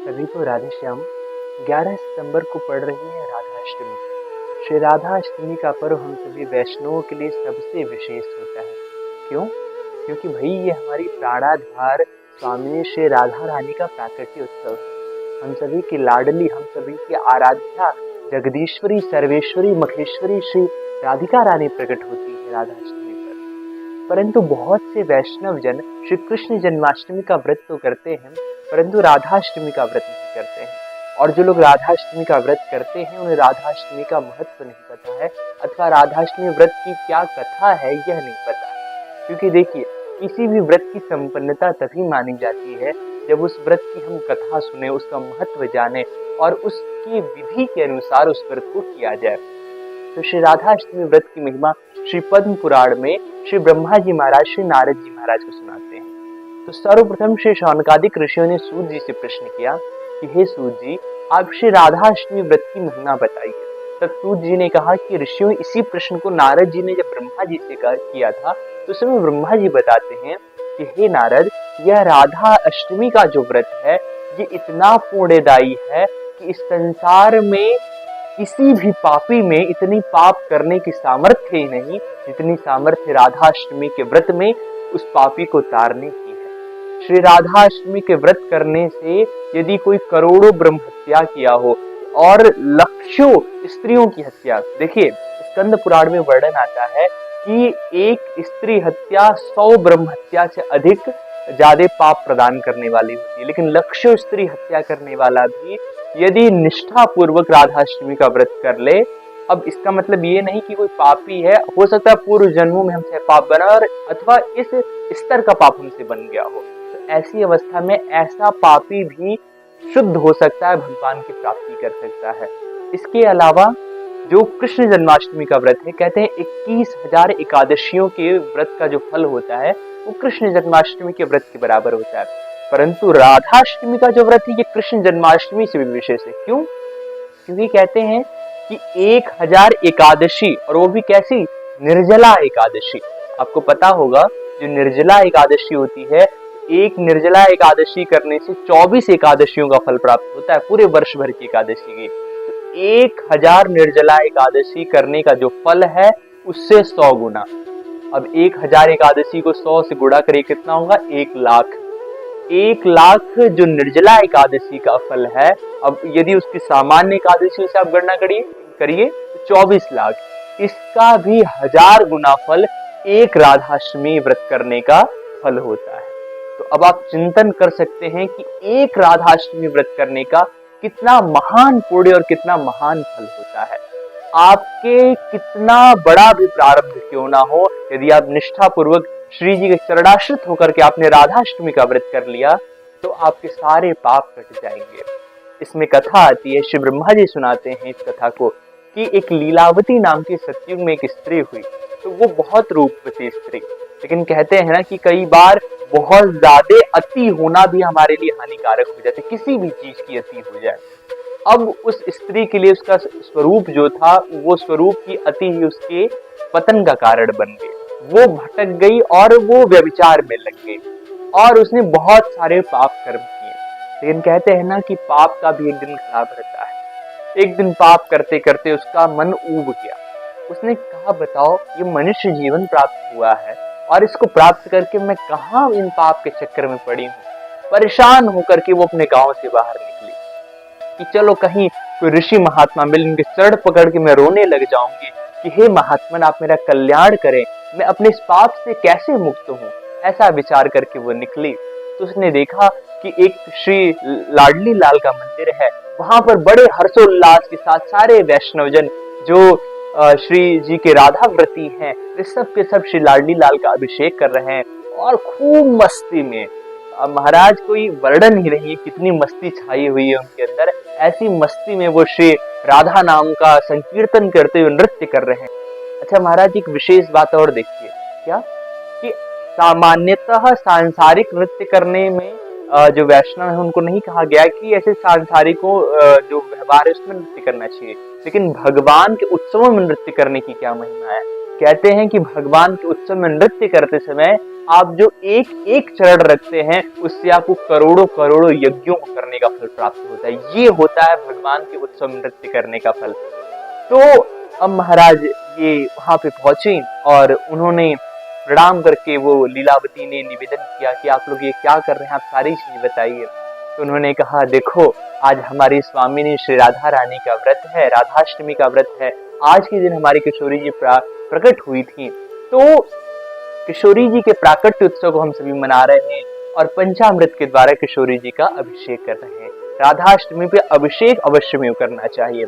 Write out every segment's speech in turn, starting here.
सभी को राधे श्याम। 11 सितंबर को पड़ रही है राधा अष्टमी। श्री राधा अष्टमी का पर्व हम सभी वैष्णवों के लिए सबसे विशेष होता है। क्यों? क्योंकि भाई ये हमारी प्राणाधार स्वामी श्री राधा रानी का प्राकट्य उत्सव है। हम सभी की लाडली, हम सभी की आराध्या जगदीश्वरी, सर्वेश्वरी, मखेश्वरी श्री राधिका रानी प्रकट होती है राधा अष्टमी पर। परंतु बहुत से वैष्णव जन श्री कृष्ण जन्माष्टमी का व्रत तो करते हैं, परंतु राधाष्टमी का व्रत नहीं करते हैं। और जो लोग राधाष्टमी का व्रत करते हैं उन्हें राधाष्टमी का महत्व नहीं पता है, अथवा राधाष्टमी व्रत की क्या कथा है यह नहीं पता। क्योंकि देखिए, किसी भी व्रत की संपन्नता तभी मानी जाती है जब उस व्रत की हम कथा सुने, उसका महत्व जाने और उसकी विधि के अनुसार उस व्रत को किया जाए। तो श्री राधाष्टमी व्रत की महिमा श्री पद्म पुराण में श्री ब्रह्मा जी महाराज श्री नारद जी महाराज को सुनाते हैं। तो सर्वप्रथम श्री शौनकादिक ऋषियों ने सूत जी से प्रश्न किया कि हे सूत जी, आप श्री राधाष्टमी व्रत की महिमा बताइए। तब सूत जी ने कहा कि ऋषियों, इसी प्रश्न को नारद जी ने जब ब्रह्मा जी से किया था तो समय ब्रह्मा जी बताते हैं कि हे नारद, यह राधा अष्टमी का जो व्रत है ये इतना पुण्यदायी है कि इस संसार में किसी भी पापी में इतनी पाप करने की सामर्थ्य ही नहीं जितनी सामर्थ्य राधाष्टमी के व्रत में उस पापी को तारने की है। श्री राधाष्टमी के व्रत करने से यदि कोई करोड़ों ब्रह्म हत्या किया हो और लक्षों स्त्रियों की हत्या, देखिए स्कंद पुराण में वर्णन आता है कि एक स्त्री हत्या 100 ब्रह्म हत्या से अधिक ज्यादा पाप प्रदान करने वाली होती है। लेकिन लक्षों स्त्री हत्या करने वाला भी यदि निष्ठा पूर्वक राधाष्टमी का व्रत कर ले, अब इसका मतलब ये नहीं कि कोई पापी है, हो सकता है पूर्व जन्मों में हमसे पाप बना और अथवा इस स्तर का पाप हमसे बन गया हो, तो ऐसी अवस्था में ऐसा पापी भी शुद्ध हो सकता है, भगवान की प्राप्ति कर सकता है। इसके अलावा जो कृष्ण जन्माष्टमी का व्रत है, कहते हैं 21,000 एकादशियों के व्रत का जो फल होता है वो कृष्ण जन्माष्टमी के व्रत के बराबर होता है। परंतु राधाष्टमी का जो व्रत है ये कृष्ण जन्माष्टमी से भी विशेष है। क्यों? क्योंकि कहते हैं कि 1000 एकादशी, और वो भी कैसी? निर्जला एकादशी। आपको पता होगा जो निर्जला एकादशी होती है, एक निर्जला एकादशी करने से 24 एकादशियों का फल प्राप्त होता है, पूरे वर्ष भर की एकादशी की। तो 1000 निर्जला एकादशी करने का जो फल है उससे 100 गुना। अब 1000 एकादशी को 100 से गुणा करिए, कितना होगा? 1 लाख। 1 लाख जो निर्जला एकादशी का फल है, अब यदि उसकी सामान्य एकादशी से आप गणना करिए तो 24 लाख। इसका भी 1000 गुना फल एक राधाष्टमी व्रत करने का फल होता है। तो अब आप चिंतन कर सकते हैं कि एक राधाष्टमी व्रत करने का कितना महान पुण्य और कितना महान फल होता है। आपके कितना बड़ा भी प्रारब्ध क्यों ना हो, यदि आप निष्ठा पूर्वक श्री जी के चरणाश्रित होकर के आपने राधाष्टमी का व्रत कर लिया तो आपके सारे पाप कट जाएंगे। इसमें कथा आती है, श्री ब्रह्मा जी सुनाते हैं इस कथा को, कि एक लीलावती नाम की सतयुग में एक स्त्री हुई। तो वो बहुत रूपवती स्त्री, लेकिन कहते हैं ना कि कई बार बहुत ज्यादा अति होना भी हमारे लिए हानिकारक हो जाता है, किसी भी चीज की अति हो जाए। अब उस स्त्री के लिए उसका स्वरूप जो था, वो स्वरूप की अति ही उसके पतन का कारण बन गई। वो भटक गई और वो व्यभिचार में लग गई और उसने बहुत सारे पाप कर्म किए। लेकिन कहते हैं ना कि पाप का भी एक दिन खराब रहता है। एक दिन पाप करते करते उसका मन ऊब गया। उसने कहा, बताओ ये मनुष्य जीवन प्राप्त हुआ है और इसको प्राप्त करके मैं कहाँ इन पाप के चक्कर में पड़ी हूँ। परेशान होकर के वो अपने गांव से बाहर निकली कि चलो कहीं कोई ऋषि महात्मा मिल, इनके चरण पकड़ के मैं रोने लग जाऊंगी कि हे महात्मन, आप मेरा कल्याण करें, मैं अपने इस पाप से कैसे मुक्त हूँ। ऐसा विचार करके वो निकली तो उसने देखा कि एक श्री लाडली लाल का मंदिर है। वहां पर बड़े हर्षोल्लास के साथ सारे वैष्णवजन जो श्री जी के राधा व्रती हैं, वे सब के सब श्री लाडली लाल का अभिषेक कर रहे हैं और खूब मस्ती में। महाराज कोई वर्णन ही नहीं है कितनी मस्ती छाई हुई है उनके अंदर। ऐसी मस्ती में वो श्री राधा नाम का संकीर्तन करते हुए नृत्य कर रहे हैं। अच्छा महाराज, एक विशेष बात और देखिए, क्या कि सामान्यतः सांसारिक नृत्य करने में जो वैष्णव है उनको नहीं कहा गया कि ऐसे सांसारिकों जो व्यवहार है उसमें नृत्य करना चाहिए, लेकिन भगवान के उत्सवों में नृत्य करने की क्या महिमा है। कहते हैं कि भगवान के उत्सव में नृत्य करते समय आप जो एक एक चरण रखते हैं उससे आपको करोड़ों करोड़ों यज्ञों को करने का फल प्राप्त होता है। ये होता है भगवान के उत्सव में नृत्य करने का फल। तो अब महाराज ये वहां पे पहुंचे और उन्होंने प्रणाम करके, वो लीलावती ने निवेदन किया कि आप लोग ये क्या कर रहे हैं, आप सारी चीज बताइए। तो उन्होंने कहा, देखो आज हमारी स्वामिनी श्री राधा रानी का व्रत है, राधाष्टमी का व्रत है। आज के दिन हमारी किशोरी जी प्रकट हुई थी, तो किशोरी जी के प्राकट्य उत्सव को हम सभी मना रहे हैं और पंचामृत के द्वारा किशोरी जी का अभिषेक कर रहे हैं। राधाष्टमी पे अभिषेक अवश्य में करना चाहिए।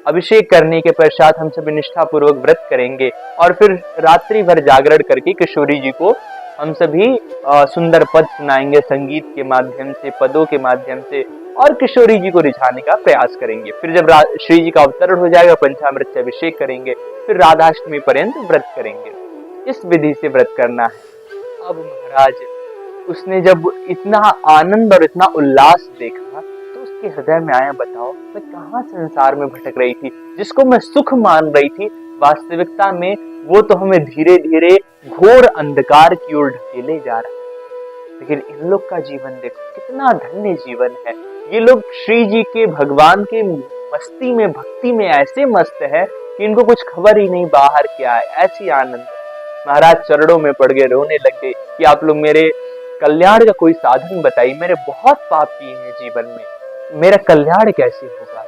अभिषेक करने के पश्चात हम सभी निष्ठा पूर्वक व्रत करेंगे और फिर रात्रि भर जागरण करके किशोरी जी को हम सभी सुंदर पद सुनाएंगे, संगीत के माध्यम से, पदों के माध्यम से, और किशोरी जी को रिझाने का प्रयास करेंगे। फिर जब श्री जी का अवतरण हो जाएगा, पंचामृत से अभिषेक करेंगे, फिर राधाष्टमी पर्यंत व्रत करेंगे। इस विधि से व्रत करना है। अब महाराज उसने जब इतना आनंद और इतना उल्लास देखा तो उसके हृदय में आया, बताओ मैं कहाँ संसार में भटक रही थी, जिसको मैं सुख मान रही थी, वास्तविकता में वो तो हमें धीरे धीरे घोर अंधकार की ओर ढकेले जा रहा है। लेकिन इन लोग का जीवन देखो, कितना धन्य जीवन है। ये लोग श्री जी के, भगवान के मस्ती में, भक्ति में ऐसे मस्त है कि इनको कुछ खबर ही नहीं बाहर क्या है, ऐसी आनंद। महाराज चरणों में पड़ गए, रोने लग गए कि आप लोग मेरे कल्याण का कोई साधन बताइए, मैंने बहुत पाप किए हैं जीवन में, मेरा कल्याण कैसे होगा।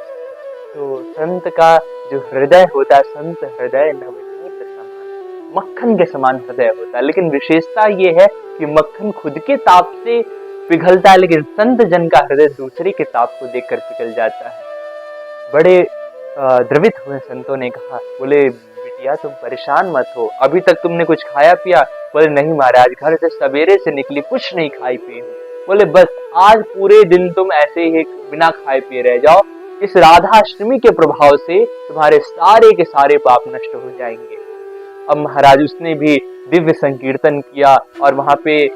तो संत का जो हृदय होता है, संत हृदय नवनीत समान, मक्खन के समान हृदय होता है। लेकिन विशेषता ये है कि मक्खन खुद के ताप से पिघलता है, लेकिन संत जन का हृदय दूसरे के ताप को देखकर पिघल जाता है। बड़े द्रवित हुए संतों ने कहा, बोले बिटिया तुम परेशान मत हो, अभी तक तुमने कुछ खाया पिया? बोले नहीं महाराज, घर से सवेरे से निकली, कुछ नहीं खाई पी हूँ। बोले बस आज पूरे दिन तुम ऐसे ही बिना खाए पिए रह जाओ, इस राधाष्टमी के प्रभाव से तुम्हारे सारे के सारे पाप नष्ट हो जाएंगे। अब महाराज उसने भी दिव्य संकीर्तन किया और वहां पे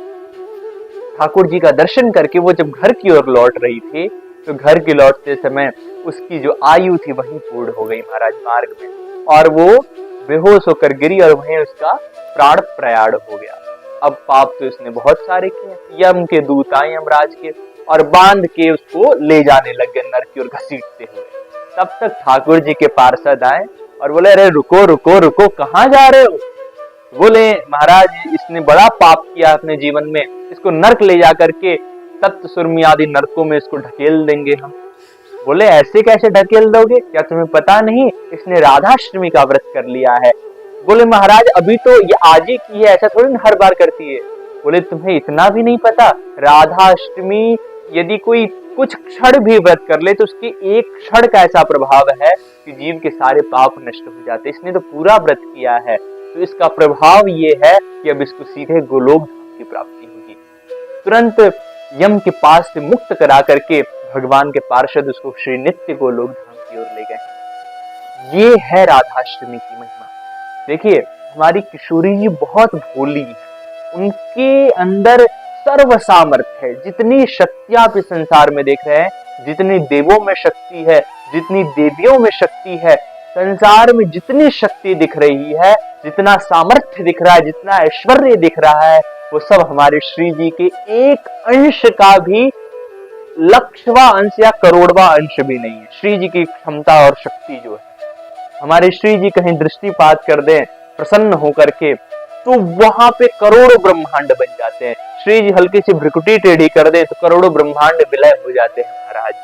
ठाकुर जी का दर्शन करके वो जब घर की ओर लौट रही थी तो घर की लौटते समय उसकी जो आयु थी वही पूर्ण हो गई महाराज मार्ग में, और वो बेहोश होकर गिरी और वहीं उसका प्राण प्रयाण हो गया। अब पाप तो इसने बहुत सारे किए, यम के दूत आए यमराज के और बांध के उसको ले जाने लग गए नरक की ओर घसीटते हुए। तब तक ठाकुर जी के पार्षद आए और बोले, अरे रुको रुको रुको, कहाँ जा रहे हो? बोले महाराज इसने बड़ा पाप किया अपने जीवन में, इसको नरक ले जा करके तप्त सुरमी आदि नरकों में इसको ढकेल देंगे हम। बोले ऐसे कैसे ढकेल दोगे, क्या तुम्हें पता नहीं इसने राधाष्टमी का व्रत कर लिया है? बोले महाराज अभी तो ये आज ही की है, ऐसा थोड़ी हर बार करती है। बोले तुम्हें इतना भी नहीं पता, राधाष्टमी यदि कोई कुछ क्षण भी व्रत कर ले तो उसके एक क्षण का ऐसा प्रभाव है कि जीव के सारे पाप नष्ट हो जाते। इसने तो पूरा व्रत किया है, तो इसका प्रभाव ये है कि अब इसको सीधे गोलोक धाम की प्राप्ति होगी। तुरंत यम के पास से मुक्त करा करके भगवान के पार्षद उसको श्री नित्य गोलोक धाम की ओर ले गए। ये है राधाष्टमी की महिमा। देखिए हमारी किशोरी जी बहुत भोली है, उनके अंदर सर्व सामर्थ्य है। जितनी शक्तियां आप इस संसार में देख रहे हैं, जितनी देवों में शक्ति है, जितनी देवियों में शक्ति है, संसार में जितनी शक्ति दिख रही है, जितना सामर्थ्य दिख रहा है, जितना ऐश्वर्य दिख रहा है, वो सब हमारे श्री जी के एक अंश का भी लक्षवा अंश या करोड़वा अंश भी नहीं है। श्री जी की क्षमता और शक्ति जो है, हमारे श्री जी कहीं दृष्टिपात कर दें प्रसन्न होकर के तो वहां पे करोड़ों ब्रह्मांड बन जाते हैं। श्री जी हल्की सी भ्रिकुटी टेढ़ी कर दे तो करोड़ों ब्रह्मांड विलय हो जाते हैं महाराज।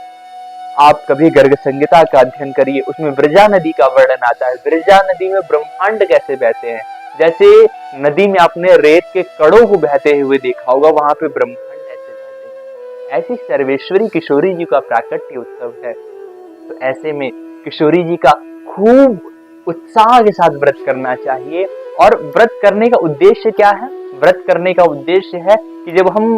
आप कभी गर्ग संहिता का अध्ययन करिए, उसमें विरजा नदी का वर्णन आता है। विरजा नदी में ब्रह्मांड कैसे बहते हैं, जैसे नदी में आपने रेत के कणों को बहते हुए देखा होगा, वहां पे ब्रह्मांड ऐसे बहते हैं। ऐसी सर्वेश्वरी किशोरी जी का प्राकट्य उत्सव है, तो ऐसे में किशोरी जी का खूब उत्साह के साथ व्रत करना चाहिए। और व्रत करने का उद्देश्य क्या है? व्रत करने का उद्देश्य है कि जब हम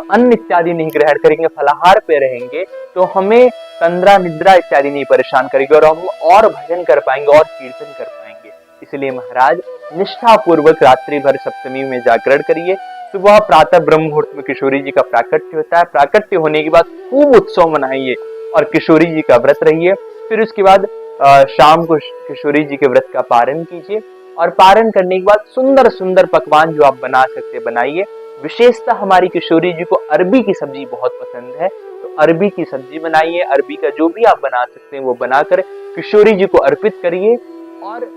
अन्न इत्यादि नहीं ग्रहण करेंगे, फलाहार पे रहेंगे, तो हमें तंद्रा निद्रा इत्यादि नहीं परेशान करेंगे और हम और भजन कर पाएंगे और कीर्तन कर पाएंगे। इसलिए महाराज निष्ठा पूर्वक रात्रि भर सप्तमी में जागरण करिए। सुबह प्रातः ब्रह्म मुहूर्त में किशोरी जी का प्राकट्य होता है। प्राकट्य होने के बाद खूब उत्सव मनाइए और किशोरी जी का व्रत रहिए। फिर उसके बाद शाम को किशोरी जी के व्रत का पारण कीजिए। और पारण करने के बाद सुंदर सुंदर पकवान जो आप बना सकते बनाइए। विशेषतः हमारी किशोरी जी को अरबी की सब्जी बहुत पसंद है, तो अरबी की सब्जी बनाइए। अरबी का जो भी आप बना सकते हैं वो बनाकर किशोरी जी को अर्पित करिए। और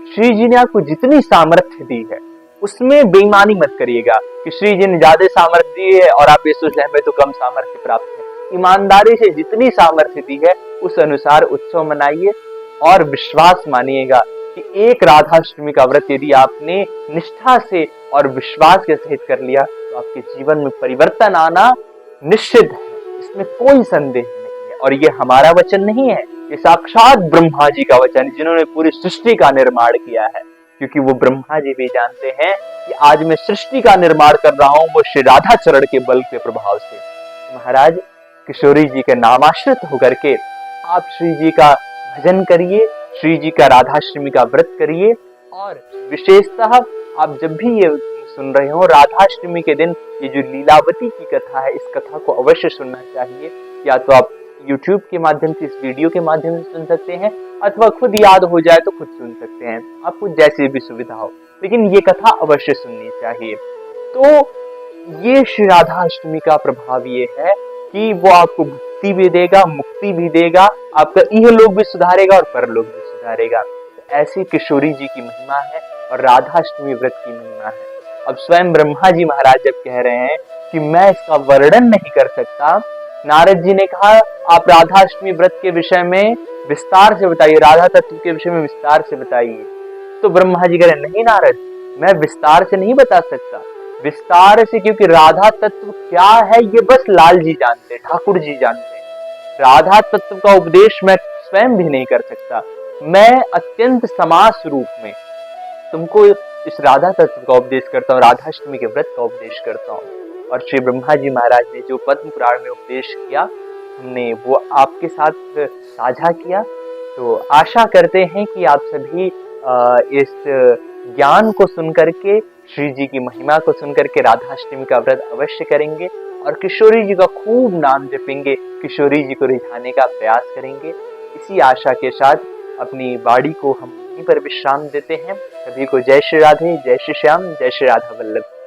श्री जी ने आपको जितनी सामर्थ्य दी है उसमें बेईमानी मत करिएगा कि श्री जी ने ज्यादा सामर्थ्य दी है और आप ये सोच रहे हैं हमें तो कम सामर्थ्य प्राप्त है। ईमानदारी से जितनी सामर्थ्य दी है उस अनुसार उत्सव मनाइए और विश्वास मानिएगा कि एक राधाष्टमी का व्रत यदि आपने निष्ठा से और विश्वास के सहित कर लिया तो आपके जीवन में परिवर्तन आना निश्चित है, इसमें कोई संदेह नहीं है। और ये हमारा वचन नहीं है, ये साक्षात ब्रह्मा जी का वचन है जिन्होंने पूरी सृष्टि का निर्माण किया है। क्योंकि वो ब्रह्मा जी भी जानते हैं कि आज मैं सृष्टि का निर्माण कर रहा हूं वो श्री राधा चरण के बल के प्रभाव से। महाराज किशोरी जी के नामाश्रित होकर के आप श्री जी का भजन करिए, श्री जी का राधाष्टमी का व्रत करिए। और विशेषतः आप जब भी ये सुन रहे हो राधाष्टमी के दिन ये जो लीलावती की कथा है इस कथा को अवश्य सुनना चाहिए। या तो आप YouTube के माध्यम से, इस वीडियो के माध्यम से सुन सकते हैं, अथवा खुद याद हो जाए तो खुद सुन सकते हैं, आपको जैसी भी सुविधा हो, लेकिन ये कथा अवश्य सुननी चाहिए। तो ये श्री राधा अष्टमी का प्रभाव ये है कि वो आपको भक्ति भी देगा, मुक्ति भी देगा, आपका इहलोक भी सुधारेगा और परलोक भी सुधारेगा। तो ऐसी किशोरी जी की महिमा है और राधा अष्टमी व्रत की महिमा है। अब स्वयं ब्रह्मा जी महाराज जब कह रहे हैं कि मैं इसका वर्णन नहीं कर सकता, नारद जी ने कहा आप राधाष्टमी व्रत के विषय में विस्तार से बताइए, राधा तत्व के विषय में विस्तार से बताइए। तो ब्रह्मा जी कह रहे नहीं नारद, मैं विस्तार से नहीं बता सकता, विस्तार से, क्योंकि राधा तत्व क्या है ये बस लाल जी जानते, ठाकुर जी जानते। राधा तत्व का उपदेश मैं स्वयं भी नहीं कर सकता। मैं अत्यंत समास रूप में तुमको इस राधा तत्व का उपदेश करता हूँ, राधाष्टमी के व्रत का उपदेश करता हूँ। और श्री ब्रह्मा जी महाराज ने जो पद्म पुराण में उपदेश किया हमने वो आपके साथ साझा किया। तो आशा करते हैं कि आप सभी इस ज्ञान को सुनकर के, श्री जी की महिमा को सुनकर के राधाष्टमी का व्रत अवश्य करेंगे और किशोरी जी का खूब नाम जपेंगे, किशोरी जी को रिझाने का प्रयास करेंगे। इसी आशा के साथ अपनी वाणी को हम यहीं पर विश्राम देते हैं। सभी को जय श्री राधे, जय श्री श्याम, जय श्री राधा वल्लभ।